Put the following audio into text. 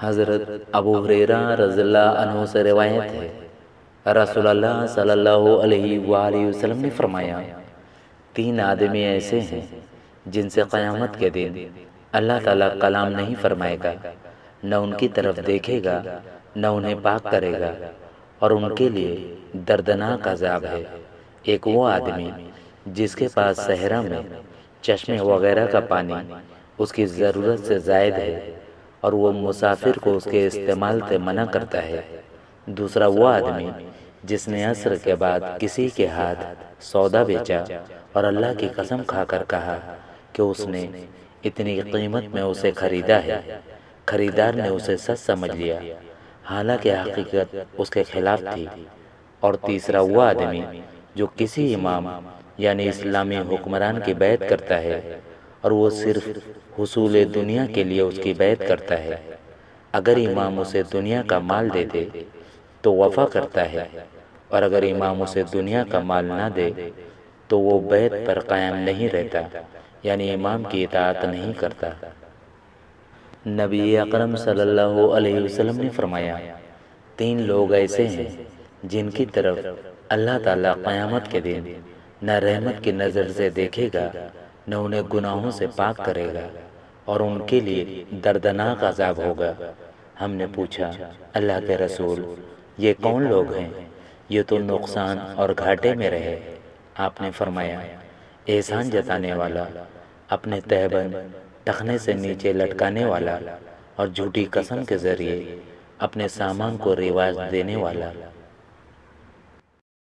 حضرت ابو ہریرہ رضی اللہ عنہ سے روایت ہے، رسول اللہ صلی اللہ علیہ وآلہ وسلم نے فرمایا، 3 آدمی ایسے ہیں جن سے قیامت کے دن اللہ تعالیٰ کلام نہیں فرمائے گا، نہ ان کی طرف دیکھے گا، نہ انہیں پاک کرے گا، اور ان کے لیے دردناک عذاب ہے۔ ایک وہ آدمی جس کے پاس صحرا میں چشمے وغیرہ کا پانی اس کی ضرورت سے زائد ہے اور وہ مسافر کو اس کے استعمال سے منع کرتا ہے۔ دوسرا وہ آدمی جس نے عصر کے بعد کسی کے ہاتھ سودا بیچا اور اللہ کی قسم کھا کر کہا کہ اس نے اتنی قیمت میں اسے خریدا ہے، خریدار نے اسے سچ سمجھ لیا حالانکہ حقیقت اس کے خلاف تھی۔ اور تیسرا وہ آدمی جو کسی امام یعنی اسلامی حکمران کی بیعت کرتا ہے اور وہ صرف حصول دنیا کے لیے اس کی بیعت کرتا ہے۔ اگر امام اسے دنیا کا مال دے دے تو وفا کرتا ہے، اور اگر امام اسے دنیا کا مال نہ دے تو وہ بیعت پر قائم نہیں رہتا، یعنی امام کی اطاعت نہیں کرتا۔ نبی اکرم صلی اللہ علیہ وسلم نے فرمایا، 3 لوگ ایسے ہیں جن کی طرف اللہ تعالیٰ قیامت کے دن نہ رحمت کی نظر سے دیکھے گا، نہ انہیں گناہوں سے پاک کرے گا، اور ان کے لیے دردناک عذاب ہوگا۔ ہم نے پوچھا، اللہ کے رسول، یہ کون لوگ ہیں؟ یہ تو نقصان اور گھاٹے میں رہے۔ آپ نے فرمایا، احسان جتانے والا، اپنے تہبند ٹخنے سے نیچے لٹکانے والا، اور جھوٹی قسم کے ذریعے اپنے سامان کو رواج دینے والا۔